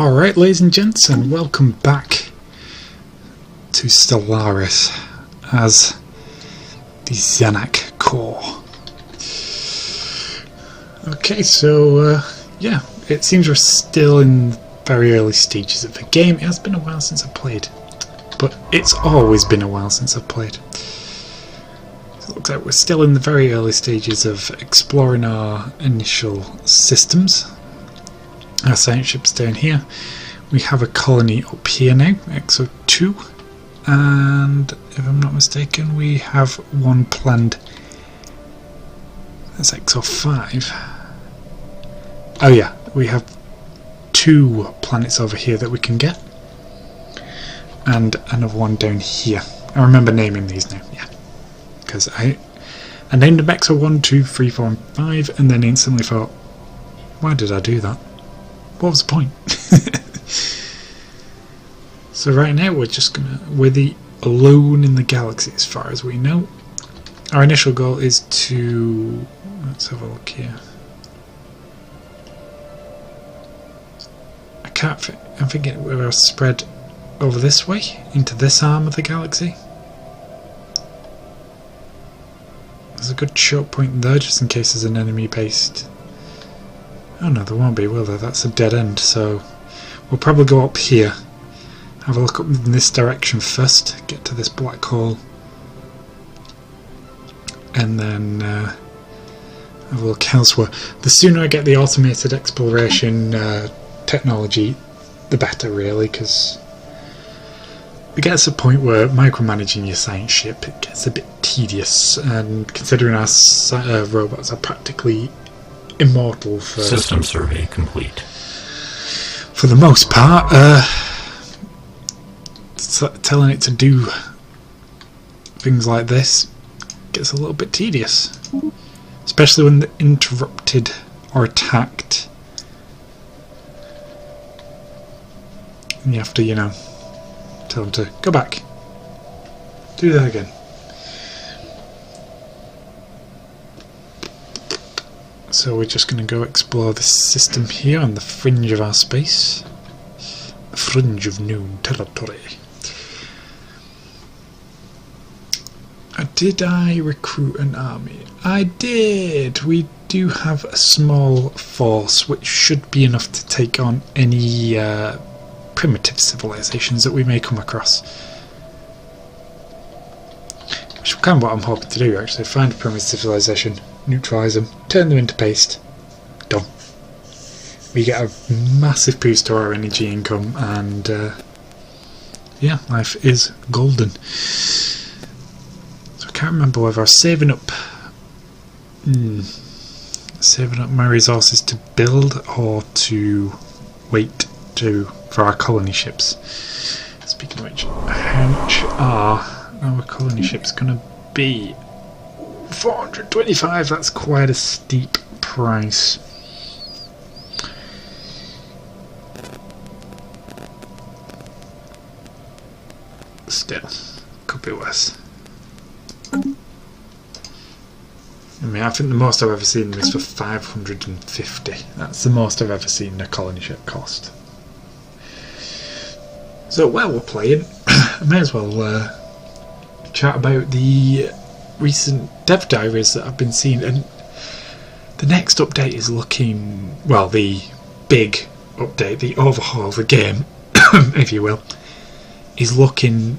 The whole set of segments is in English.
Alright, ladies and gents, and welcome back to Stellaris as the Zanak core. Okay, so yeah, it seems we're still in very early stages of the game. It has been a while since I've played, but it's always been a while since I've played. So it looks like we're still in the very early stages of exploring our initial systems. Our science ship's down here. We have a colony up here now, XO2, and if I'm not mistaken we have one planned. That's XO5. Oh yeah, we have two planets over here that we can get, and another one down here. I remember naming these now, yeah, because I named them XO1, 2, 3, 4 and 5 and then instantly thought, why did I do that? What was the point? So right now we're the alone in the galaxy as far as we know. Our initial goal is to, let's have a look here. I'm thinking we're spread over this way into this arm of the galaxy. There's a good choke point there just in case there's an enemy based. Oh no, there won't be, will there? That's a dead end, so we'll probably go up here. Have a look up in this direction first, get to this black hole, and then have a look elsewhere. The sooner I get the automated exploration technology, the better really, because it gets to a point where micromanaging your science ship, it gets a bit tedious, and considering our robots are practically immortal for system survey complete. For the most part, telling it to do things like this gets a little bit tedious, especially when they're interrupted or attacked, and you have to, you know, tell them to go back, do that again. So we're just going to go explore this system here on the fringe of our space. The fringe of known territory. Did I recruit an army? I did! We do have a small force which should be enough to take on any primitive civilizations that we may come across. Which is kind of what I'm hoping to do actually, find a primitive civilization, neutralise them, turn them into paste, done. We get a massive boost to our energy income, and yeah, life is golden. So I can't remember whether I was saving up my resources to build or to wait for our colony ships. Speaking of which, how much are our colony ships going to be? 425, that's quite a steep price. Still, could be worse. I mean, I think the most I've ever seen is for 550. That's the most I've ever seen a colony ship cost. So while we're playing, I may as well chat about the recent dev diaries that I've been seeing, and the next update is looking, well, the big update, the overhaul of the game, if you will, is looking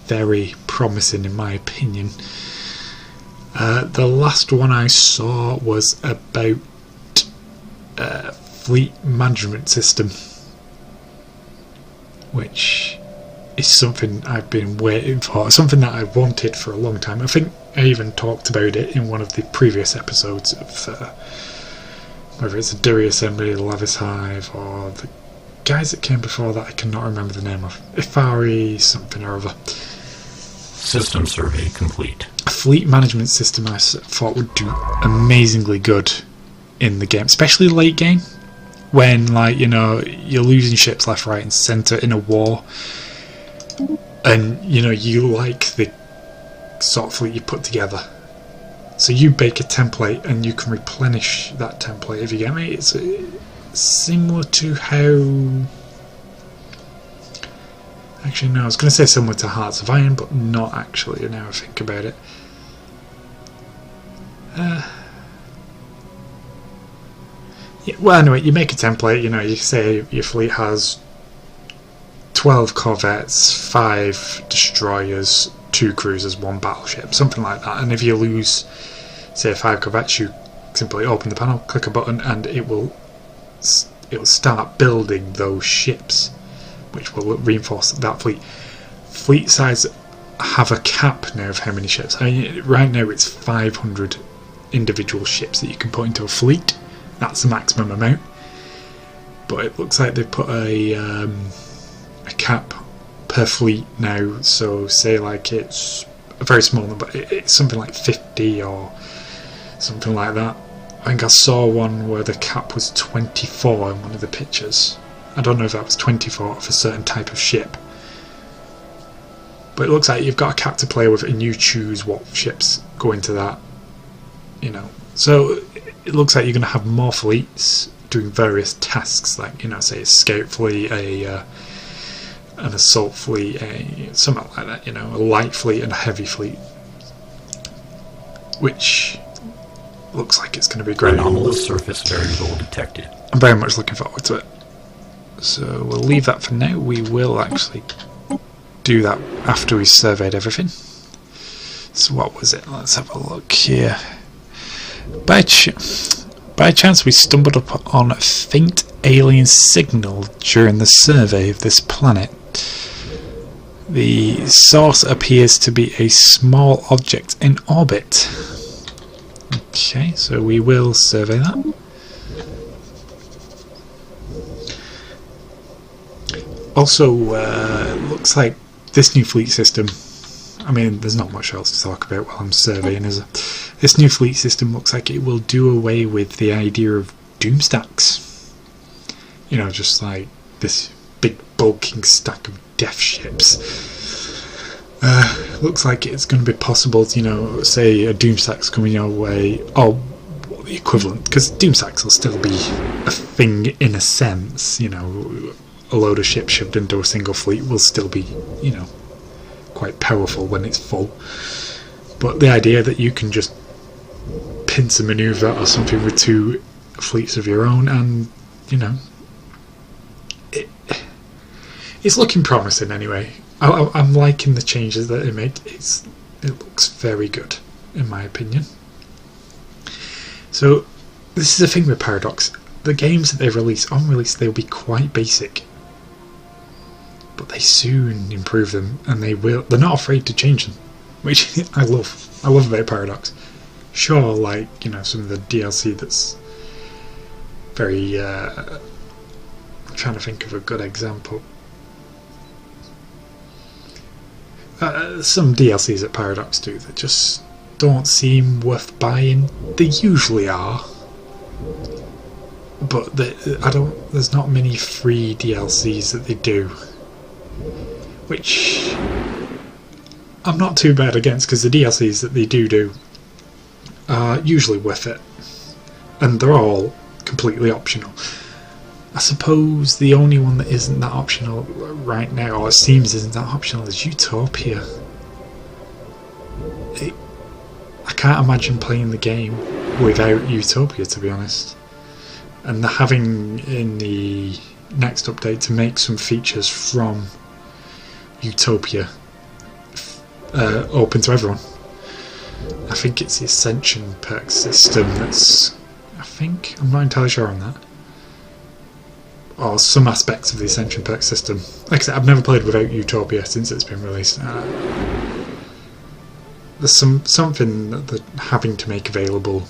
very promising in my opinion. The last one I saw was about fleet management system, which is something I've been waiting for, something that I've wanted for a long time. I think I even talked about it in one of the previous episodes of whether it's the Diri Assembly, the Lavis Hive, or the guys that came before that I cannot remember the name of. Ifari something or other. System survey complete. A fleet management system I thought would do amazingly good in the game, especially late game, when, like, you know, you're losing ships left, right and centre in a war, and you know you like the sort of fleet you put together, so you bake a template and you can replenish that template, if you get me. It's similar to how Actually, no, I was going to say similar to Hearts of Iron, but not actually, now I think about it. Yeah, well, anyway, you make a template, you know, you say your fleet has 12 corvettes, 5 destroyers, 2 cruisers, 1 battleship, something like that. And if you lose, say, 5 corvettes, you simply open the panel, click a button, and it will start building those ships, which will reinforce that fleet. Fleet size have a cap now of how many ships. I mean, right now it's 500 individual ships that you can put into a fleet. That's the maximum amount. But it looks like they've put a cap per fleet now. So say like it's a very small number. It's something like 50 or something like that. I think I saw one where the cap was 24 in one of the pictures. I don't know if that was 24 of a certain type of ship. But it looks like you've got a cap to play with and you choose what ships go into that. You know. So it looks like you're going to have more fleets doing various tasks, like, you know, say a scout fleet, an assault fleet, something like that, you know, a light fleet and a heavy fleet. Which looks like it's going to be great. Anomalous surface variable detected. I'm very much looking forward to it. So we'll leave that for now. We will actually do that after we surveyed everything. So what was it? Let's have a look here. By chance we stumbled upon a faint alien signal during the survey of this planet. The source appears to be a small object in orbit. Okay, so we will survey that. Also, looks like this new fleet system, I mean, there's not much else to talk about while I'm surveying, is there? This new fleet system looks like it will do away with the idea of doom stacks. You know, just like this big bulking stack of death ships. Looks like it's going to be possible to, you know, say a doom stack's coming your way, or the equivalent, because doom stacks will still be a thing in a sense, you know. A load of ships shoved into a single fleet will still be, you know, quite powerful when it's full. But the idea that you can just pincer maneuver or something with 2 fleets of your own, and, you know, it's looking promising anyway. I'm liking the changes that they made. It looks very good, in my opinion. So this is the thing with Paradox. The games that they release, on release, they'll be quite basic, but they soon improve them, and they're not afraid to change them, which I love about Paradox. Sure, like, you know, some of the DLC that's very I'm trying to think of a good example. Some DLCs that Paradox do that just don't seem worth buying. They usually are, but there's not many free DLCs that they do, which I'm not too bad against, because the DLCs that they do are usually worth it, and they're all completely optional. I suppose the only one that isn't that optional right now, or it seems isn't that optional, is Utopia. I can't imagine playing the game without Utopia, to be honest. And they're having in the next update to make some features from Utopia open to everyone. I think it's the Ascension perk system that's, I'm not entirely sure on that, or some aspects of the Ascension perk system. Like I said, I've never played without Utopia since it's been released. There's something that they're having to make available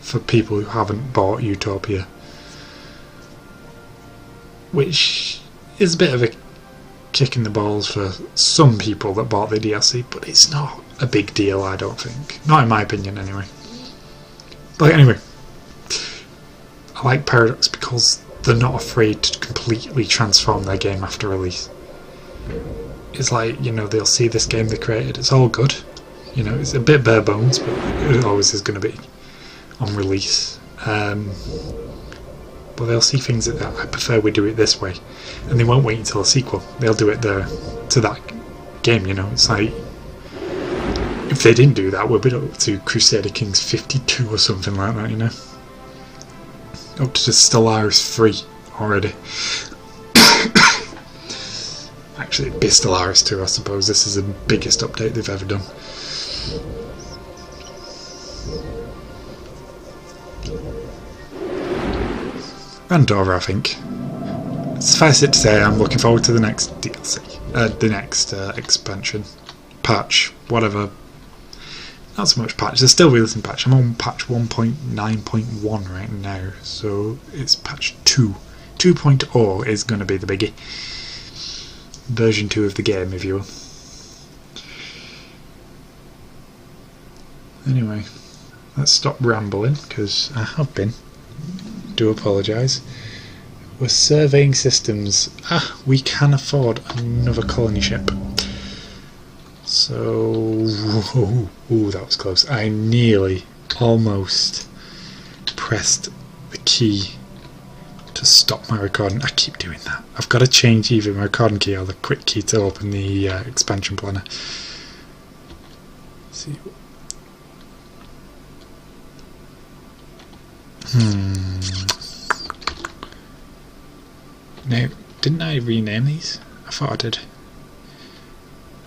for people who haven't bought Utopia, which is a bit of a kick in the balls for some people that bought the DLC, but it's not a big deal, I don't think. Not in my opinion, anyway. But anyway, I like Paradox because they're not afraid to completely transform their game after release. It's like, you know, they'll see this game they created, it's all good. You know, it's a bit bare bones, but it always is going to be on release. but they'll see things that I prefer we do it this way, and they won't wait until a sequel. They'll do it to that game, you know. It's like, if they didn't do that, we'd be up to Crusader Kings 52 or something like that, you know. Up to the Stellaris 3 already. Actually, it'd be Stellaris 2, I suppose. This is the biggest update they've ever done. Andorra, I think. Suffice it to say, I'm looking forward to the next DLC. The next expansion. Patch, whatever. Not so much patch, there's still releasing patch. I'm on patch 1.9.1 right now, so it's patch 2. 2.0 is going to be the biggie. Version 2 of the game, if you will. Anyway, let's stop rambling, because I have been. Do apologise. We're surveying systems. We can afford another colony ship. So, ooh, that was close. I nearly, almost pressed the key to stop my recording. I keep doing that. I've got to change either my recording key or the quick key to open the expansion planner. Let's see. Now, didn't I rename these? I thought I did.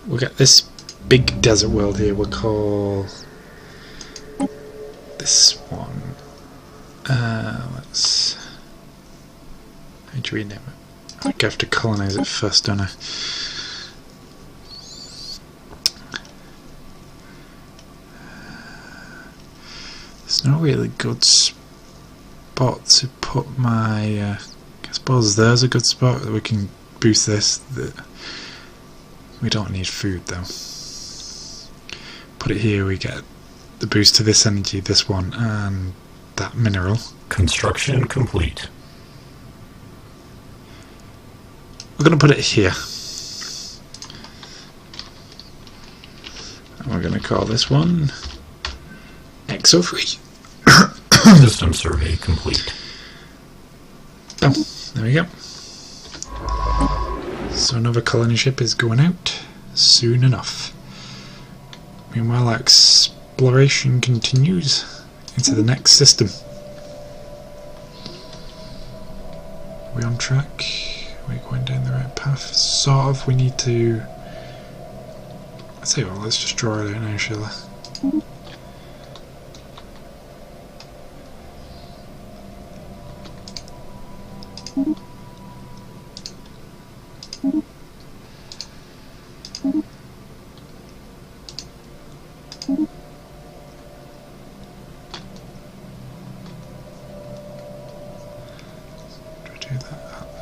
We've got this big desert world here. We'll call this one. Let's. How do you rename it? I think I have to colonize it first, don't I? There's no really good spot to put my. I suppose there's a good spot that we can boost this. We don't need food though. Put it here, we get the boost to this energy, this one, and that mineral. Construction complete. We're going to put it here. And we're going to call this one XO3. System survey complete. Boom. There we go. So another colony ship is going out soon enough. Meanwhile, exploration continues into the next system. Are we on track? Are we going down the right path? Sort of. We need to. I'd say, well, let's just draw it out now, shall I?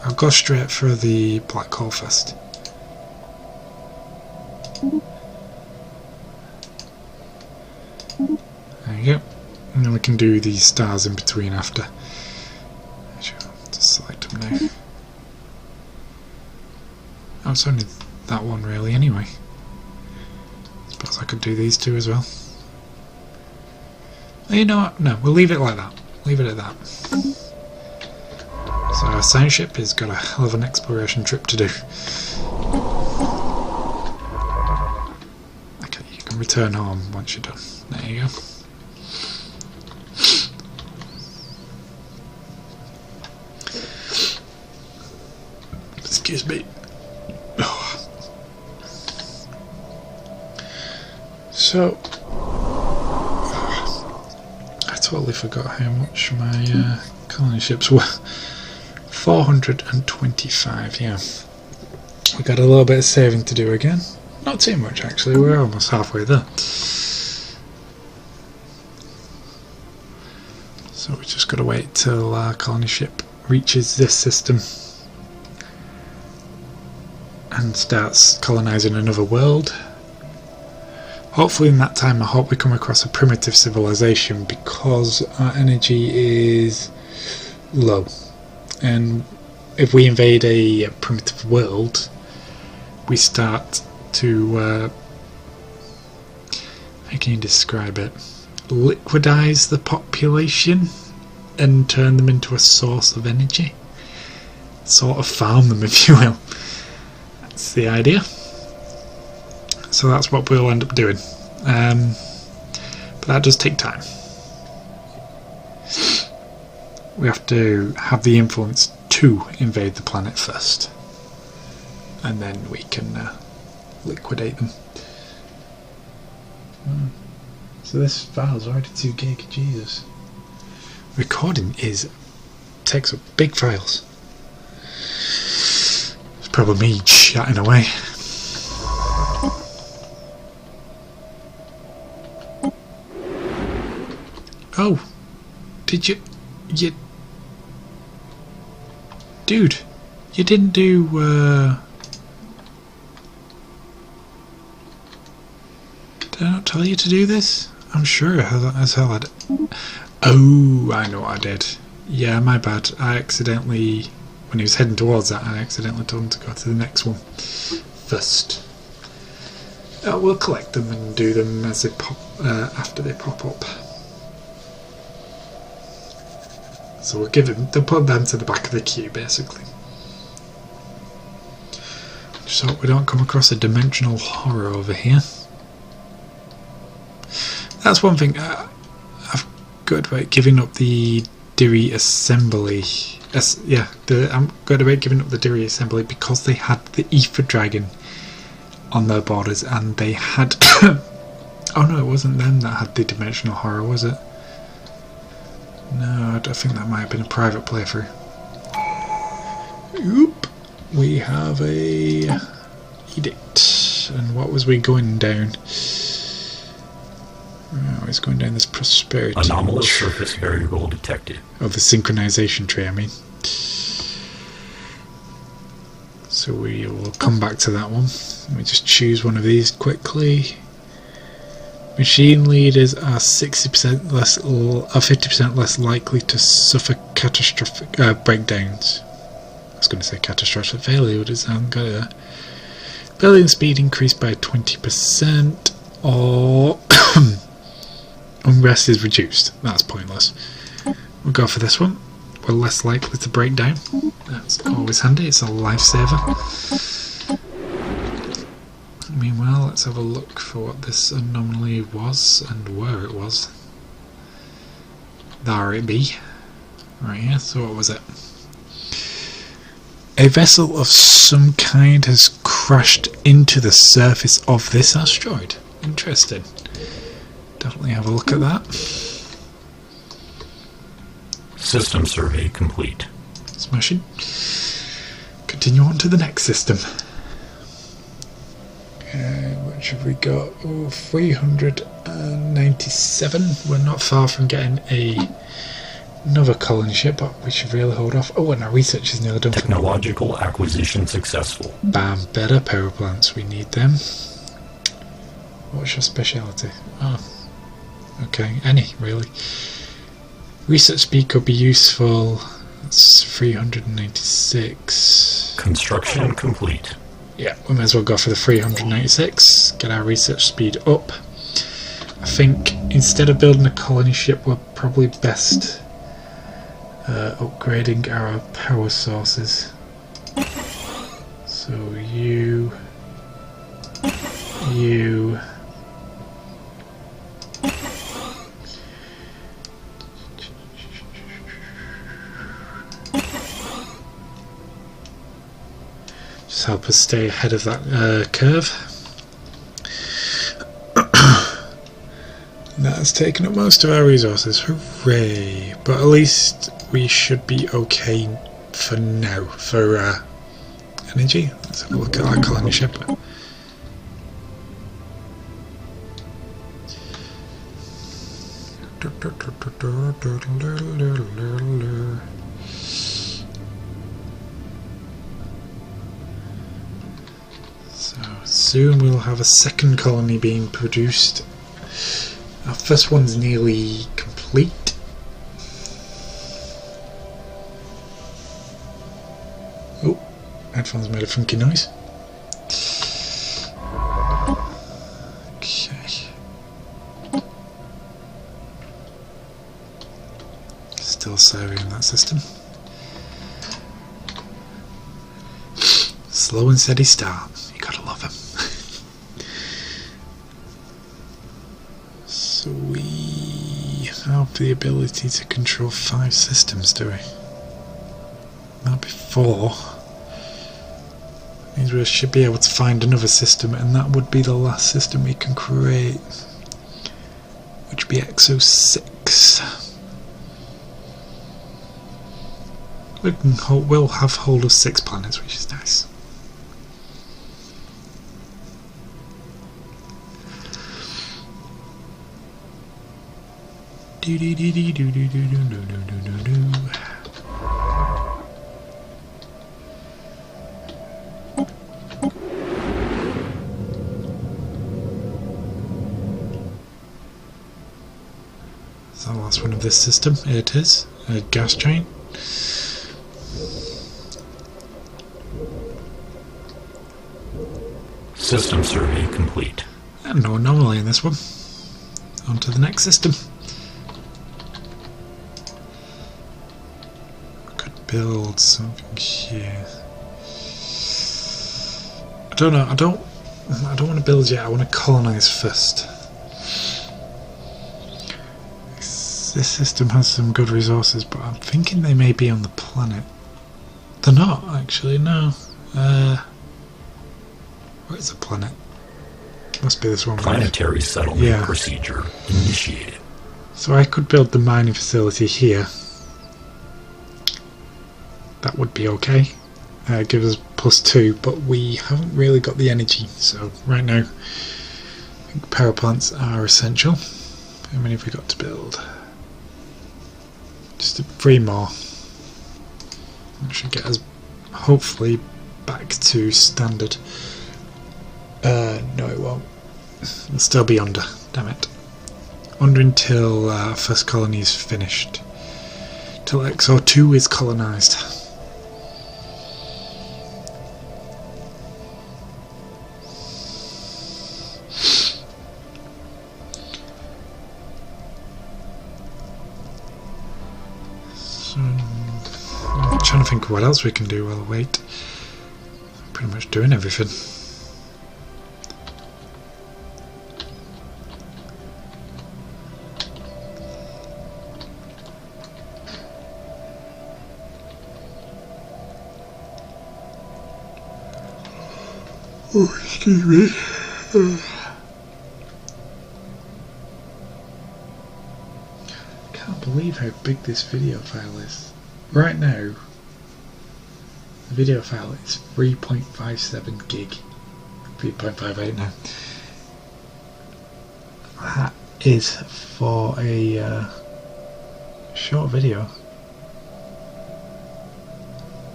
I'll go straight for the black hole first. There you go. And then we can do these stars in between after. Just select them now. Oh, it's only that one really anyway. Suppose I could do these two as well. Oh, you know what? No, we'll leave it like that. Leave it at that. So our science ship has got a hell of an exploration trip to do. Okay, you can return home once you're done. There you go. Excuse me. So, I totally forgot how much my colony ships were. 425, yeah. We got a little bit of saving to do again. Not too much actually, we're almost halfway there. So we just got to wait till our colony ship reaches this system and starts colonising another world. Hopefully in that time I hope we come across a primitive civilization, because our energy is low. And if we invade a primitive world, we start to, how can you describe it? Liquidize the population and turn them into a source of energy. Sort of farm them, if you will. That's the idea. So that's what we'll end up doing. But that does take time. We have to have the influence to invade the planet first, and then we can liquidate them. So this file's already 2 gig, Jesus. Recording takes up big files. It's probably me chatting away. Oh, did you dude, you didn't do did I not tell you to do this? I'm sure as hell I did. Oh, I know what I did. Yeah, my bad. I accidentally, when he was heading towards that, I accidentally told him to go to the next one first. We'll collect them and do them as they pop after they pop up. So we'll they'll put them to the back of the queue, basically. Just hope we don't come across a dimensional horror over here. That's one thing. I've got about giving up the Diri assembly. I'm going about giving up the Diri assembly because they had the Ether Dragon on their borders, and they had. Oh no, it wasn't them that had the dimensional horror, was it? No, I think that might have been a private playthrough. Oop! We have a edict, and what was we going down? Oh, it's going down this prosperity. Anomalous surface variable detected. Oh, the synchronization tree, I mean. So we will come back to that one. Let me just choose one of these quickly. Machine leaders are 60% less, or 50% less likely to suffer catastrophic breakdowns. I was going to say catastrophic failure, but it sounds good. Building speed increased by 20%, or unrest is reduced. That's pointless. We'll go for this one. We're less likely to break down. That's always handy. It's a lifesaver. Meanwhile, let's have a look for what this anomaly was and where it was. There it be. Right here, so what was it? A vessel of some kind has crashed into the surface of this asteroid. Interesting. Definitely have a look at that. System survey complete. Smashing. Continue on to the next system. Which have we got? Oh, 397. We're not far from getting another colony ship, but we should really hold off. Oh, and our research is nearly done. Technological acquisition successful. Bam, better power plants. We need them. What's your speciality? Oh, okay, any really. Research speed could be useful. That's 396. Construction complete. Yeah, we may as well go for the 396, get our research speed up. I think instead of building a colony ship, we're probably best upgrading our power sources. So you... help us stay ahead of that curve. That has taken up most of our resources. Hooray! But at least we should be okay for now for energy. Let's have a look at our colony ship. Soon we'll have a second colony being produced. Our first one's nearly complete. Oh, headphones made a funky noise. Okay. Still survey in that system. Slow and steady start. You gotta love him. So we have the ability to control 5 systems, do we? Not before. Means we should be able to find another system, and that would be the last system we can create, which would be Exo 6. We'll have hold of 6 planets, which is nice. Do do do do do do do do do do do. Is that the last one of this system? It is. A gas giant. System survey complete. And no anomaly in this one. On to the next system. Could build something here. I don't know. I don't want to build yet. I want to colonize first. This system has some good resources, but I'm thinking they may be on the planet. They're not, actually, no. Where is the planet? Must be this one. Planetary settlement procedure initiated. So I could build the mining facility here. That would be okay. Give us +2, but we haven't really got the energy. So right now, I think power plants are essential. How many have we got to build? Just 3 more. That should get us hopefully back to standard. No, it won't. It'll still be under. Damn it. Under until first colony is finished. Till XO2 is colonised. I'm trying to think of what else we can do while I wait. Pretty much doing everything. Oh, excuse me. Can't believe how big this video file is. Right now, the video file is 3.57 gig. 3.58 now. That is for a short video.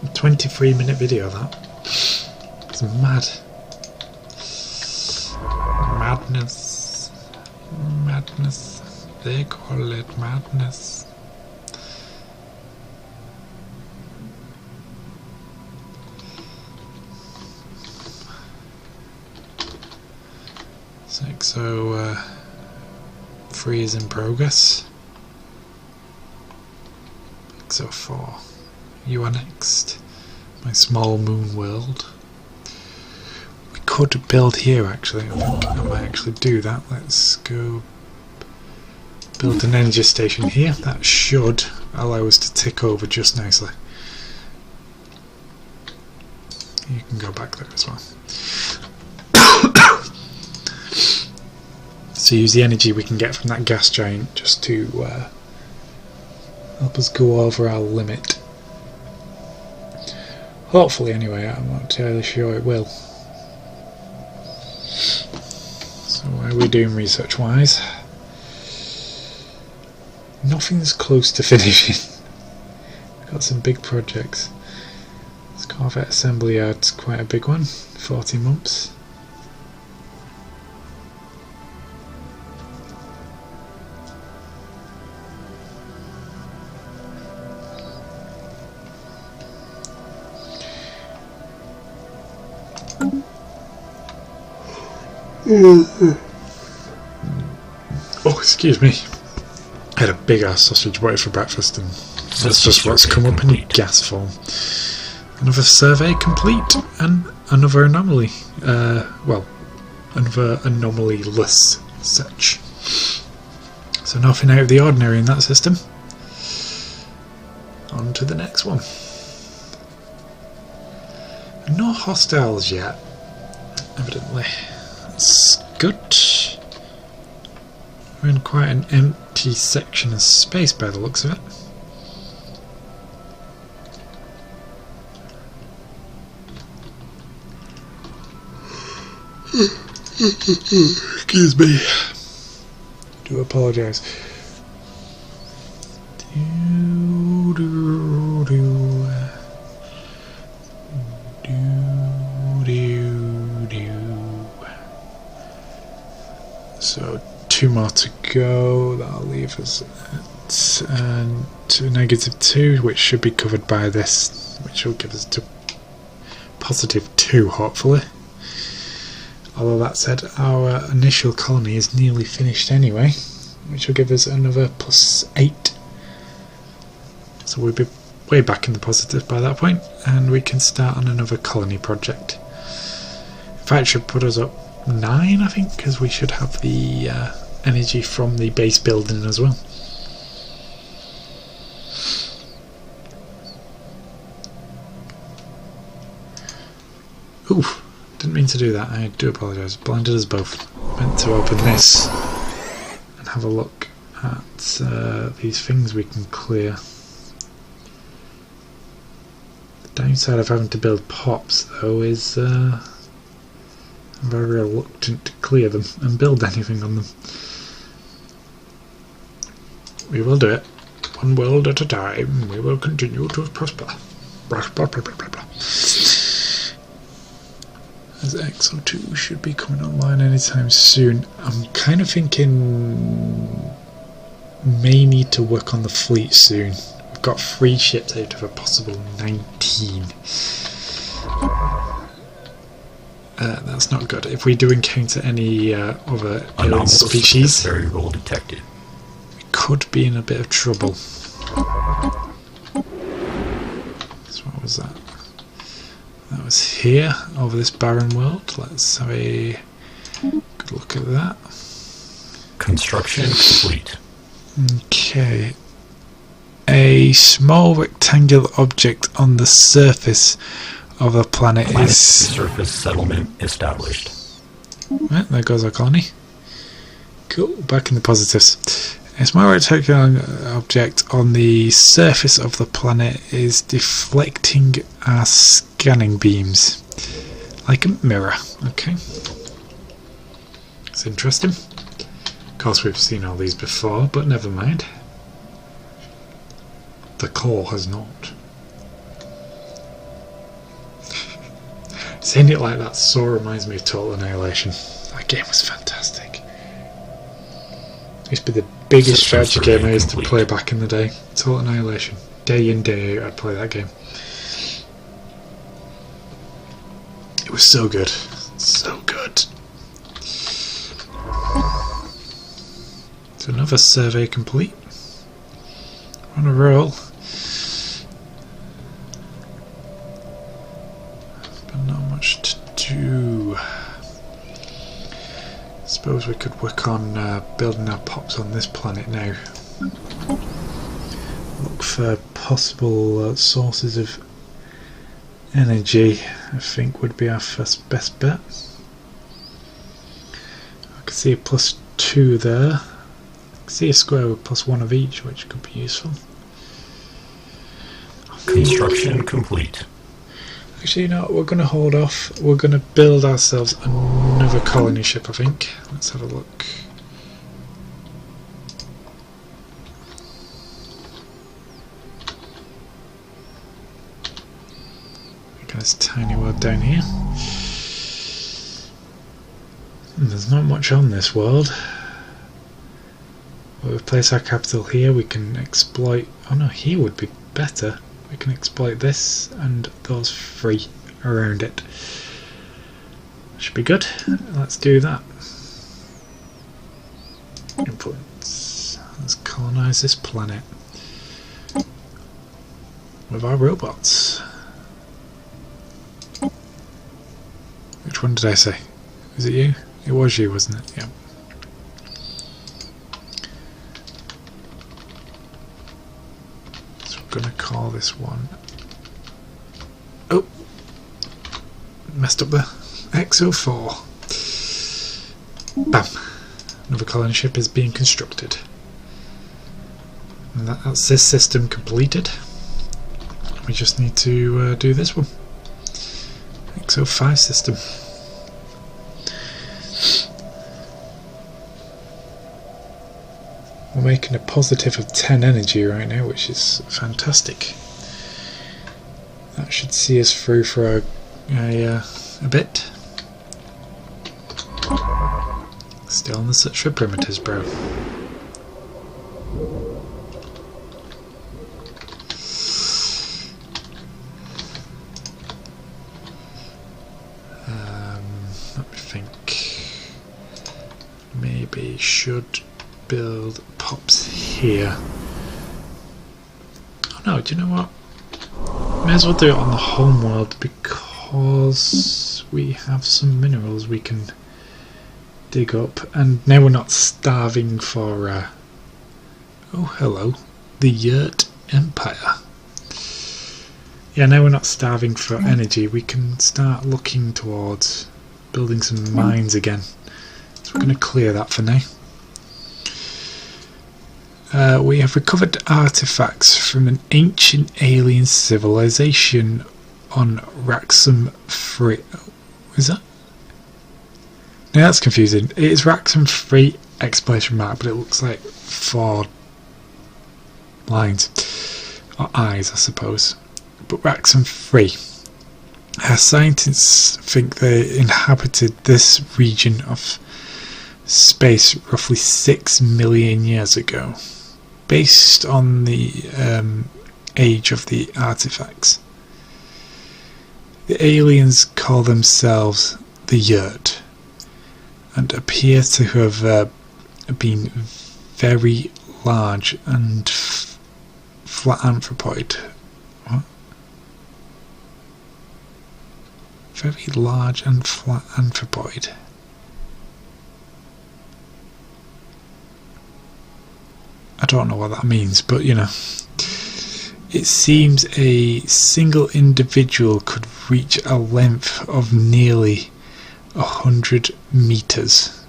A 23-minute video, that. It's mad. Madness. Madness. They call it madness. So, 3 is in progress. XO4. You are next. My small moon world. We could build here actually. I think I might actually do that. Let's go build an energy station here. That should allow us to tick over just nicely. You can go back there as well. So use the energy we can get from that gas giant just to help us go over our limit. Hopefully anyway, I'm not entirely sure it will. So how are we doing research wise? Nothing's close to finishing. We've got some big projects. This Corvette assembly yard's quite a big one, 40 months. Oh, excuse me. I had a big ass sausage butty for breakfast and That's just what's come up in gas form. Another survey complete, and another anomaly. Well, another anomaly-less search. So nothing out of the ordinary in that system. On to the next one. No hostiles yet, evidently. That's good. We're in quite an empty section of space by the looks of it. Excuse me. Do apologise. So 2 more to go. That'll leave us at -2, which should be covered by this, which will give us to +2, hopefully. Although that said, our initial colony is nearly finished anyway, which will give us another +8. So we'll be way back in the positive by that point, and we can start on another colony project. In fact, it should put us up 9, I think, because we should have the energy from the base building as well. Ooh, didn't mean to do that. I do apologise. Blinded us both. Meant to open this and have a look at these things we can clear. The downside of having to build pops, though, is I'm very reluctant to clear them and build anything on them. We will do it. One world at a time. We will continue to prosper. Blah, blah, blah, blah, blah, blah. As XO2 should be coming online anytime soon. I'm kind of thinking may need to work on the fleet soon. We've got 3 ships out of a possible 19. That's not good. If we do encounter any other alien species, very role detected. We could be in a bit of trouble. So what was that? That was here, over this barren world. Let's have a good look at that. Construction complete. Okay. A small rectangular object on the surface of the planet is... surface settlement established. Right, there goes our colony. Cool, back in the positives. A small rectangular object on the surface of the planet is deflecting our scanning beams. Like a mirror. Okay. It's interesting. Of course we've seen all these before, but never mind. The core has not. Saying it like that so reminds me of Total Annihilation. That game was fantastic. It used to be the biggest strategy game I used to play back in the day. Total Annihilation. Day in, day out I'd play that game. It was so good. So good. So another survey complete. We're on a roll. But not much to do. Suppose we could work on building our pops on this planet now. Look for possible sources of energy, I think would be our first best bet. I can see a +2 there. I can see a square with +1 of each, which could be useful. Construction complete. Actually, you know what, we're going to hold off. We're going to build ourselves another colony ship, I think. Let's have a look. Look at this tiny world down here. There's not much on this world. Well, we place our capital here, we can exploit... Oh no, here would be better. We can exploit this and those 3 around it. Should be good. Let's do that. Influence. Let's colonize this planet. with our robots. Which one did I say? Was it you? It was you, wasn't it? Yeah. So we're going to call this one... Oh! Messed up the XO4. Bam! Another colony ship is being constructed. And that's this system completed. We just need to do this one. XO5 system. We're making a positive of 10 energy right now, which is fantastic. That should see us through for a bit. Still on the search for perimeters, bro. Let me think. Maybe should build pops here. Oh no, do you know what? May as well do it on the home world because we have some minerals we can dig up, and now we're not starving for oh hello, the Yurt Empire. Yeah, now we're not starving for energy, we can start looking towards building some mines again. So we're going to clear that for now. We have recovered artifacts from an ancient alien civilization on Raxum 3. Is that? Now that's confusing. It is Raxum 3 exclamation mark, but it looks like 4 lines. Or eyes, I suppose. But Raxum 3. Scientists think they inhabited this region of space roughly 6 million years ago, based on the age of the artifacts. The aliens call themselves the Yurt and appear to have been very large and flat anthropoid. What? Very large and flat anthropoid. I don't know what that means, but you know, it seems a single individual could reach a length of nearly 100 meters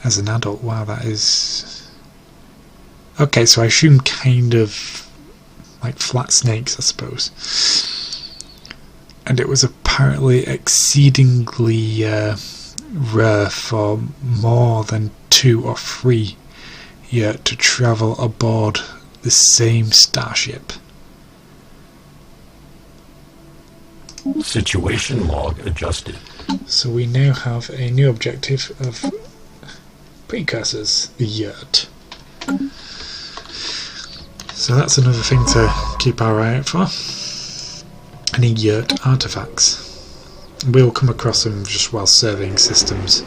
as an adult. Wow, that is... Okay, so I assume kind of like flat snakes, I suppose. And it was apparently exceedingly rare for more than 2 or 3 yet to travel aboard the same starship. Situation log adjusted. So we now have a new objective of precursors, the Yurt. So that's another thing to keep our eye out for. Any Yurt artifacts. We'll come across them just while surveying systems.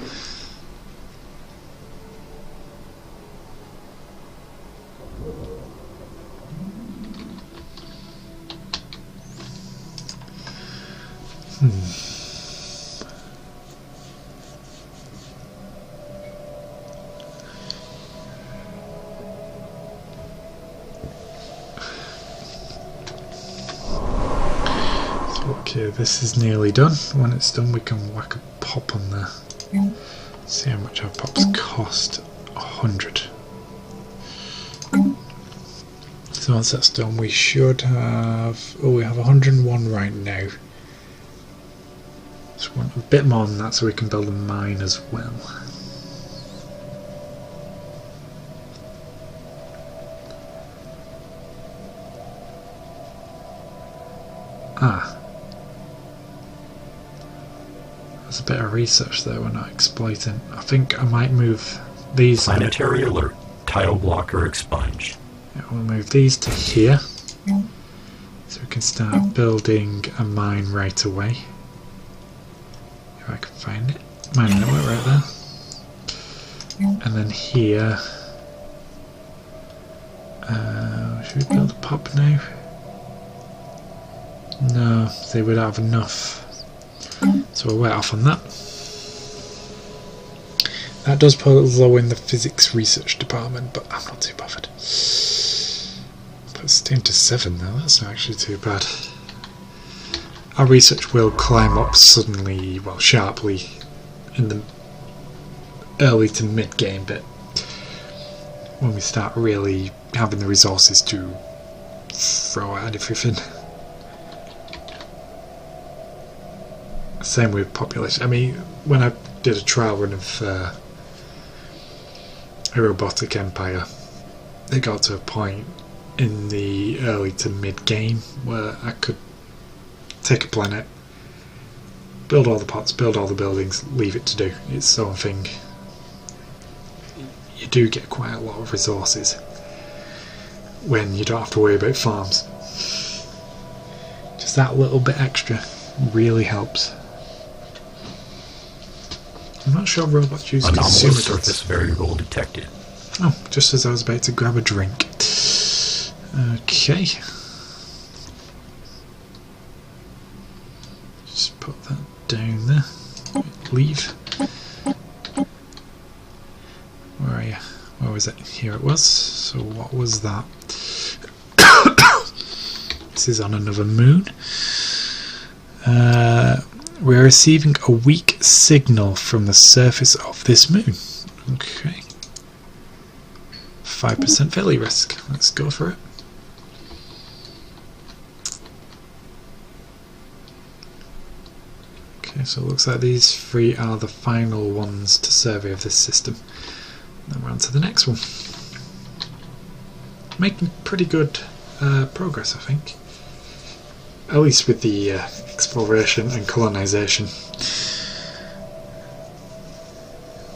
Okay, this is nearly done. When it's done, we can whack a pop on there. See how much our pops cost. 100. So once that's done, we should have... Oh, we have 101 right now. Just want a bit more than that so we can build a mine as well. Ah. There's a bit of research there we're not exploiting. I think I might move these... Planetary alert. Tile blocker expunged. Yeah, we'll move these to here. So we can start building a mine right away. If I can find it. Mine network right there. And then here... should we build a pop now? No, they would have enough. So we'll wait off on that. That does put us low in the physics research department, but I'm not too bothered. Put us down to 7 though, that's not actually too bad. Our research will climb up suddenly, well, sharply, in the early to mid game bit, when we start really having the resources to throw at everything. Same with population. I mean, when I did a trial run of a robotic empire, it got to a point in the early to mid game where I could take a planet, build all the pots, build all the buildings, leave it to do its own thing. You do get quite a lot of resources when you don't have to worry about farms. Just that little bit extra really helps. I'm not sure robots use consumer goods. Anomalous surface variable detected. Oh, just as I was about to grab a drink. Okay. Just put that down there. Leave. Where are you? Where was it? Here it was. So what was that? This is on another moon. We're receiving a weak signal from the surface of this moon. Okay. 5% failure risk. Let's go for it. Okay, so it looks like these 3 are the final ones to survey of this system. Then we're on to the next one. Making pretty good progress, I think. At least with the exploration and colonisation.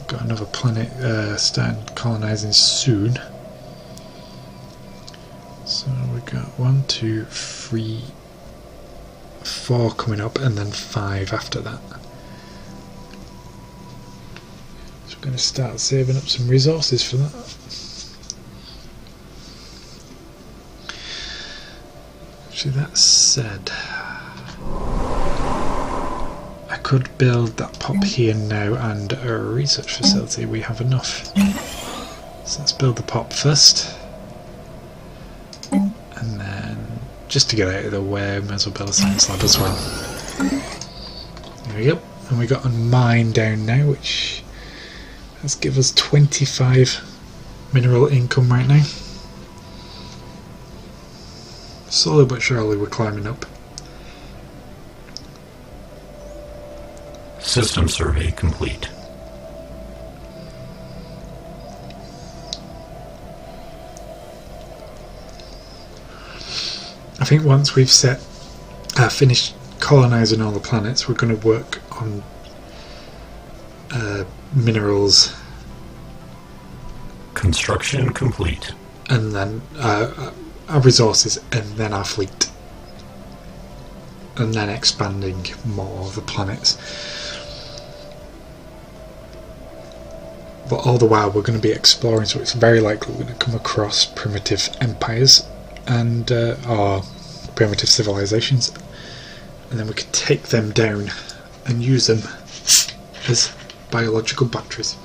Got another planet starting colonising soon. So we've got 1, 2, 3, 4 coming up, and then 5 after that. So we're going to start saving up some resources for that. Actually, that said, I could build that pop here now and a research facility. We have enough. So let's build the pop first. And then, just to get out of the way, we may as well build a science lab as well. There we go. And we got a mine down now, which has given us 25 mineral income right now. Slowly but surely we're climbing up. System survey complete. I think once we've finished colonising all the planets, we're going to work on minerals. Construction complete. And then our resources, and then our fleet. And then expanding more of the planets. But all the while we're going to be exploring, so it's very likely we're going to come across primitive empires and or primitive civilizations, and then we could take them down and use them as biological batteries.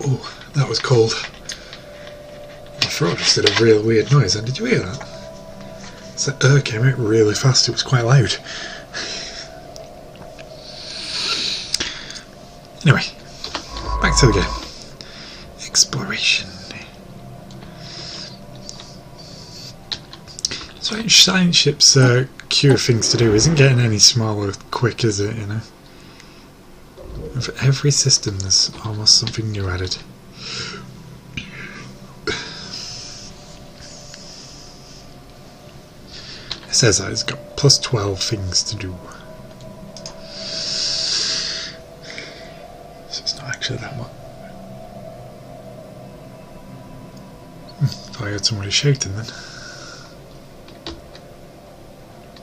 Oh, that was cold. My throat just did a real weird noise, and did you hear that? So came out really fast. It was quite loud. Anyway, back to the game. Exploration. So science ships' queue of things to do isn't getting any smaller quick, is it, you know? And for every system there's almost something new added. It says that it's got plus 12 things to do. So it's not actually that much. Thought I heard somebody shouting then.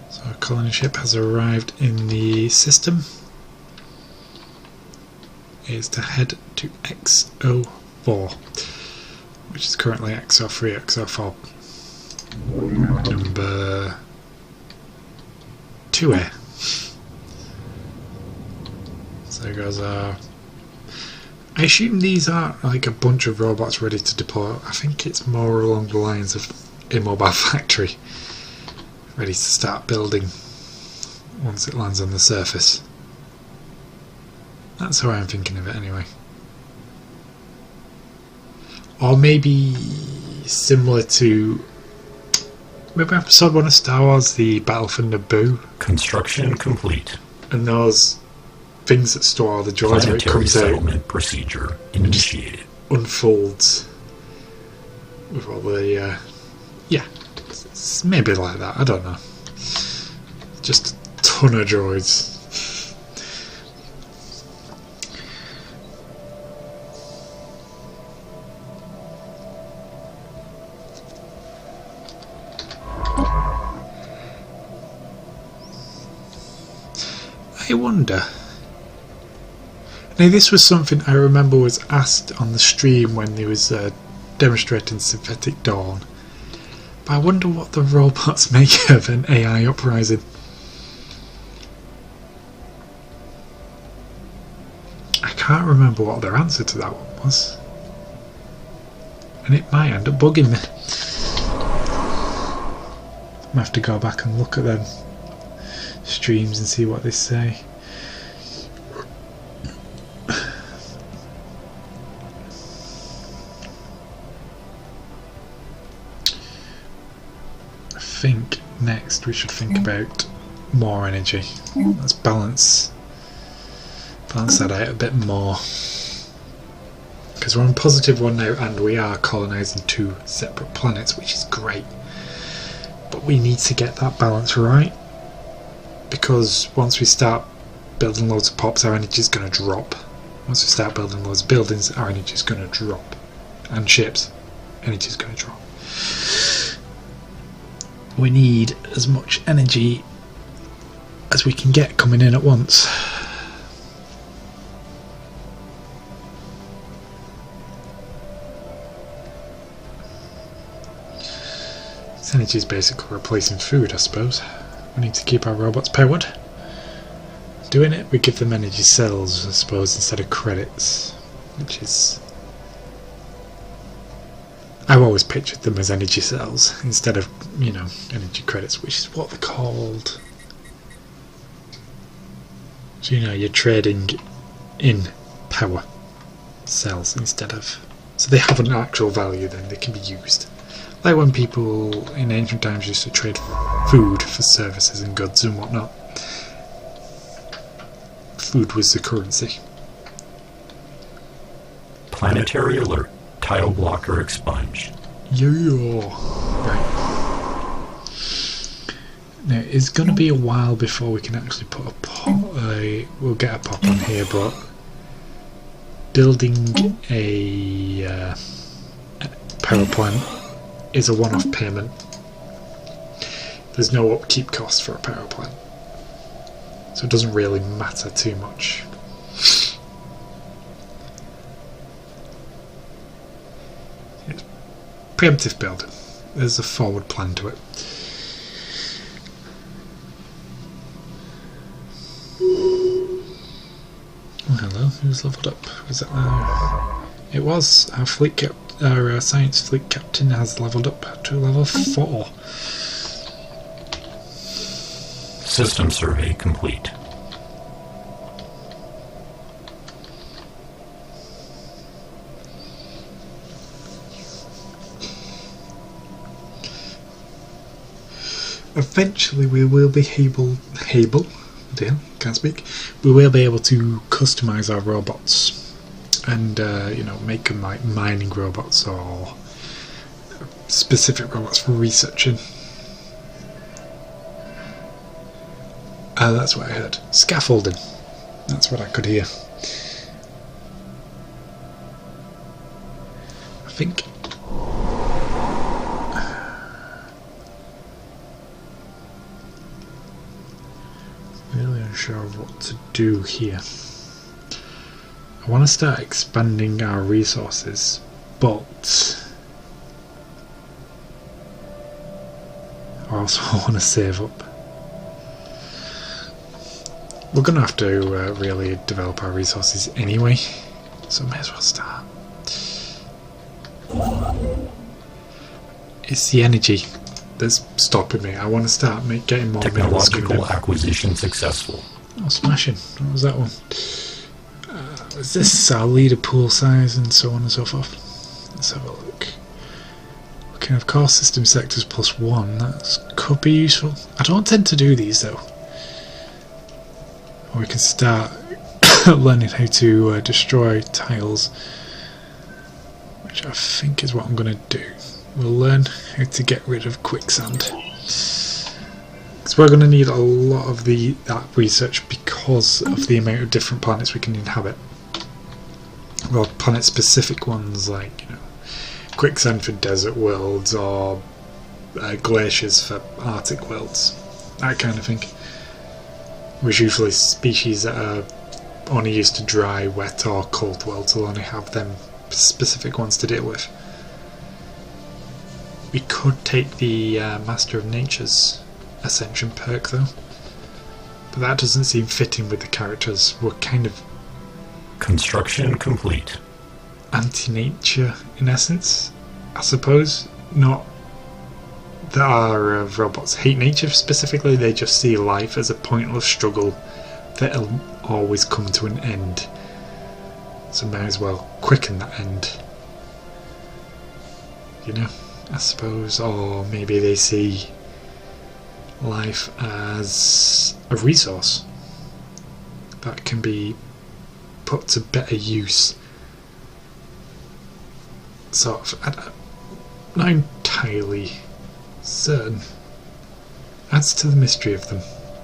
So a colony ship has arrived in the system. is to head to XO4, which is currently XO3, XO4. Number 2A. So there goes our... I assume these are like a bunch of robots ready to deploy. I think it's more along the lines of immobile factory, ready to start building once it lands on the surface. That's how I'm thinking of it anyway. Or maybe similar to... Remember episode 1 of Star Wars, the Battle for Naboo? Construction complete. And those things that store all the droids where it comes out. Settlement procedure initiated. Unfolds with all the... yeah, it's maybe like that, I don't know. Just a ton of droids. I wonder. Now this was something I remember was asked on the stream when he was demonstrating Synthetic Dawn. But I wonder what the robots make of an AI uprising. I can't remember what their answer to that one was. And it might end up bugging me. I'm gonna have to go back and look at them streams and see what they say. I think next we should think about more energy. Let's balance that out a bit more, because we're on +1 now and we are colonising 2 separate planets, which is great, but we need to get that balance right, because once we start building loads of pops, our energy is going to drop. Once we start building loads of buildings, our energy is going to drop, and ships, energy is going to drop. We need as much energy as we can get coming in at once. This energy is basically replacing food, I suppose. We need to keep our robots powered. Doing it, we give them energy cells, I suppose, instead of credits, which is... I've always pictured them as energy cells instead of, you know, energy credits, which is what they're called. So, you know, you're trading in power cells instead of... So they have an actual value then, they can be used. Like when people in ancient times used to trade food for services and goods and whatnot. Food was the currency. Planetary alert. Tile blocker expunged. Yeah. Right. Now it's going to be a while before we can actually put a pop. We'll get a pop on here, but building a power plant is a one-off payment. There's no upkeep cost for a power plant, so it doesn't really matter too much. It's preemptive building. There's a forward plan to it. Oh, hello, who's leveled up? Was that it was our fleet our science fleet captain has leveled up to level 4. System survey complete. Eventually we will be able, dear, can't speak, we will be able to customise our robots and you know, make them like mining robots or specific robots for researching. That's what I heard. Scaffolding. That's what I could hear. I think really unsure of what to do here. I want to start expanding our resources, but I also want to save up. We're going to have to really develop our resources anyway, so may as well start. It's the energy that's stopping me. I want to start getting more minerals. Technological acquisition successful. Oh, smashing. What was that one? Is this our leader pool size and so on and so forth? Let's have a look. Okay, of course, system sectors +1. That could be useful. I don't tend to do these though. Or we can start learning how to destroy tiles, which I think is what I'm going to do. We'll learn how to get rid of quicksand, because we're going to need a lot of that research because of the amount of different planets we can inhabit. Well, planet specific ones like, you know, quicksand for desert worlds, or glaciers for Arctic worlds, that kind of thing. Which usually species that are only used to dry, wet or cold worlds will only have them specific ones to deal with. We could take the Master of Nature's Ascension perk though, but that doesn't seem fitting with the characters. We're kind of Construction complete. anti-nature in essence, I suppose. Not that our robots hate nature specifically, they just see life as a pointless struggle that'll always come to an end. So may as well quicken that end. You know, I suppose. Or maybe they see life as a resource that can be put to better use. Sort of. I'm not entirely certain. Adds to the mystery of them.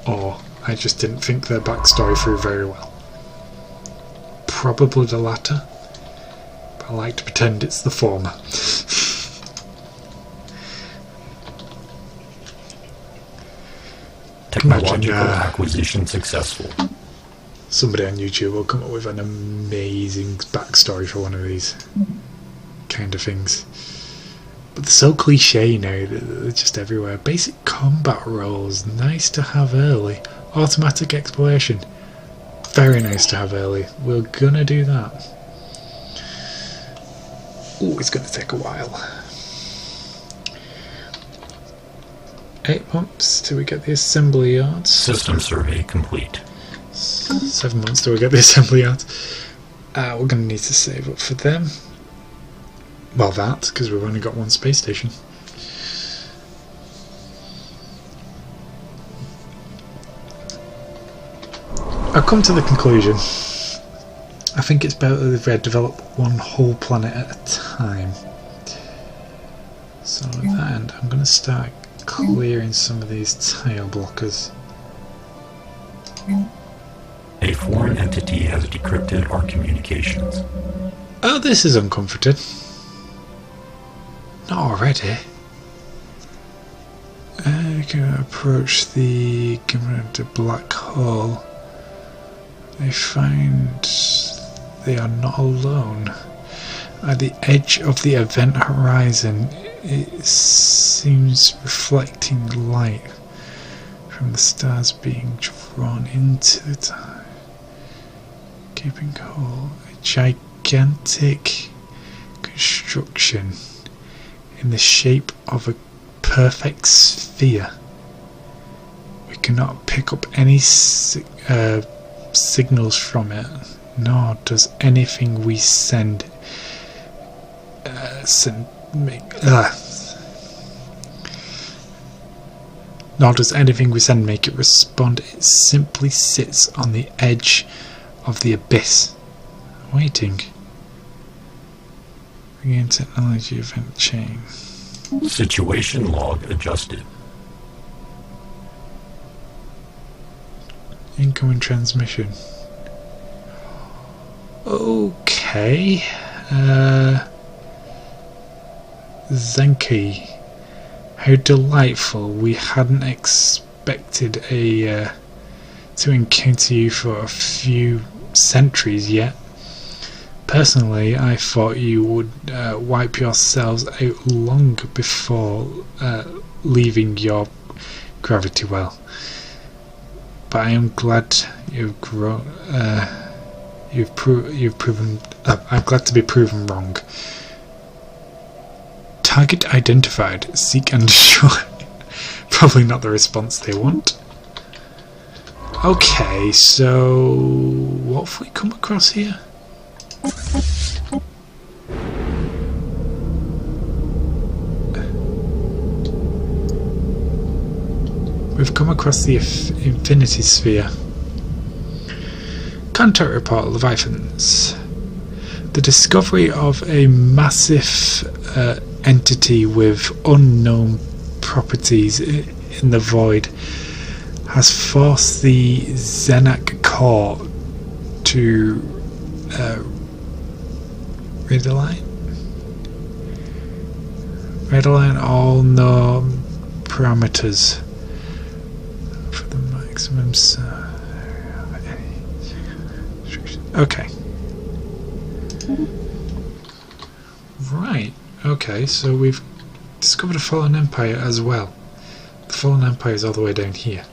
Or I just didn't think their backstory through very well. Probably the latter, but I like to pretend it's the former. Technological acquisition successful. Somebody on YouTube will come up with an amazing backstory for one of these kind of things. But they're so cliche now that they're just everywhere. Basic combat rolls, nice to have early. Automatic exploration, very nice to have early. We're gonna do that. Ooh, it's gonna take a while. 8 months till we get the assembly yards. System survey complete. 7 months till we get the assembly yards. We're gonna need to save up for them. Well, that, because we've only got one space station. I've come to the conclusion, I think it's better if I develop one whole planet at a time. So at that end, I'm going to start clearing some of these tile blockers. A foreign entity has decrypted our communications. Oh, this is uncomforting. Not already. I can approach the black hole. They find they are not alone. At the edge of the event horizon, it seems reflecting light from the stars being drawn into the time. Keeping whole, a gigantic construction in the shape of a perfect sphere. We cannot pick up any signals from it, nor does anything we send make it respond. It simply sits on the edge of the abyss, waiting. Begin technology event chain. Situation log adjusted. Incoming transmission. Okay. Zenki. How delightful. We hadn't expected to encounter you for a few centuries yet. Personally, I thought you would wipe yourselves out long before leaving your gravity well. But I am glad you've grown. You've proven. I'm glad to be proven wrong. Target identified. Seek and destroy. Probably not the response they want. Okay, so what have we come across here? We've come across the Infinity Sphere. Contact report, Leviathans. The discovery of a massive entity with unknown properties in the void has forced the Zanak core to redalign all known parameters for the maximum. Okay. Right. Okay. So we've discovered a fallen empire as well. The fallen empire is all the way down here.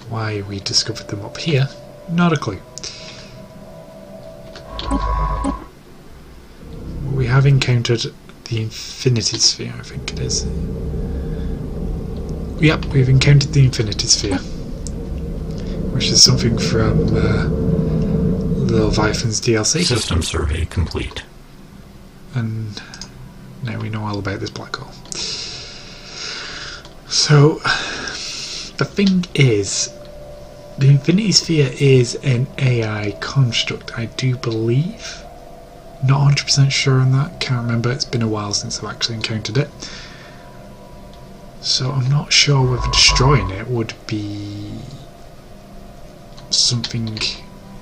Why we discovered them up here? Not a clue. We have encountered the Infinity Sphere, I think it is. Yep, we've encountered the Infinity Sphere, which is something from the Leviathan's DLC. System survey complete. And now we know all about this black hole. So, the thing is, the Infinity Sphere is an AI construct, I do believe. Not 100% sure on that, can't remember, it's been a while since I've actually encountered it. So I'm not sure whether destroying it would be something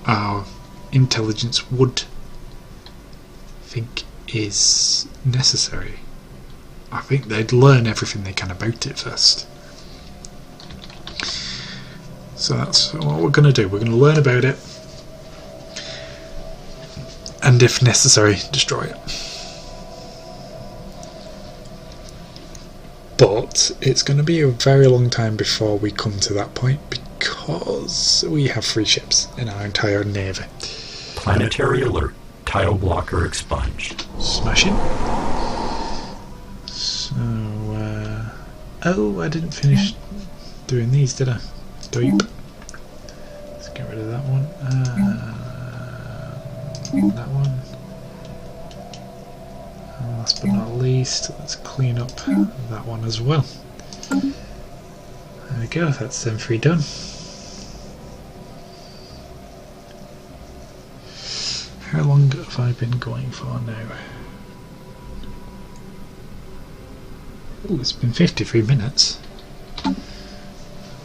our intelligence would think is necessary. I think they'd learn everything they can about it first. So that's what we're going to do. We're going to learn about it, and if necessary, destroy it. But it's going to be a very long time before we come to that point, because we have 3 ships in our entire navy. Planetary alert. Tile blocker expunged. Smashing. So, oh, I didn't finish doing these, did I? Dope. Let's get rid of that one. That one. And last but not least, let's clean up that one as well. There we go, that's them 3 done. How long have I been going for now? Oh, it's been 53 minutes.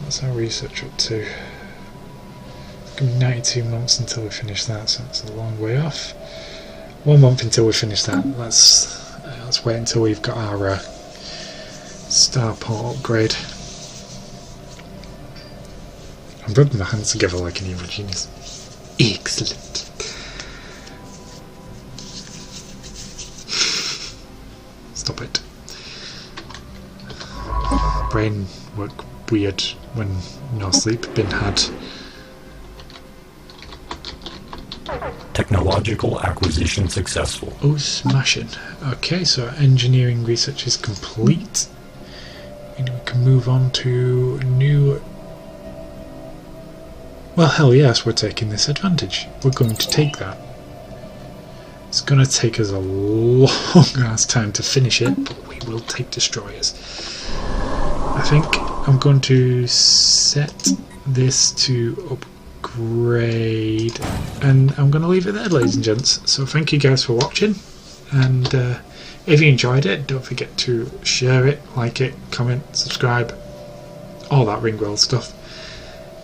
What's our research up to? It's going to be 92 months until we finish that, so that's a long way off. 1 month until we finish that. Let's wait until we've got our starport upgrade. I'm rubbing my hands together like an evil genius. Excellent. Stop it. Brain work weird when no sleep been had. Technological acquisition successful. Oh, smashing. Okay, so our engineering research is complete. And we can move on to new... Well, hell yes, we're taking this advantage. We're going to take that. It's going to take us a long ass time to finish it, but we will take destroyers. I think I'm going to set this to upgrade, and I'm going to leave it there, ladies and gents. So thank you guys for watching, and if you enjoyed it, don't forget to share it, like it, comment, subscribe, all that Ringworld stuff.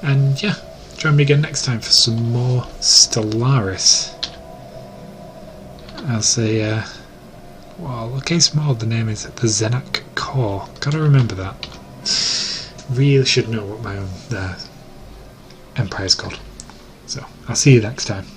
And yeah, join me again next time for some more Stellaris. As a, well, look how small the name is, the Zanak core. Gotta remember that. Really should know what my own empire is called. So, I'll see you next time.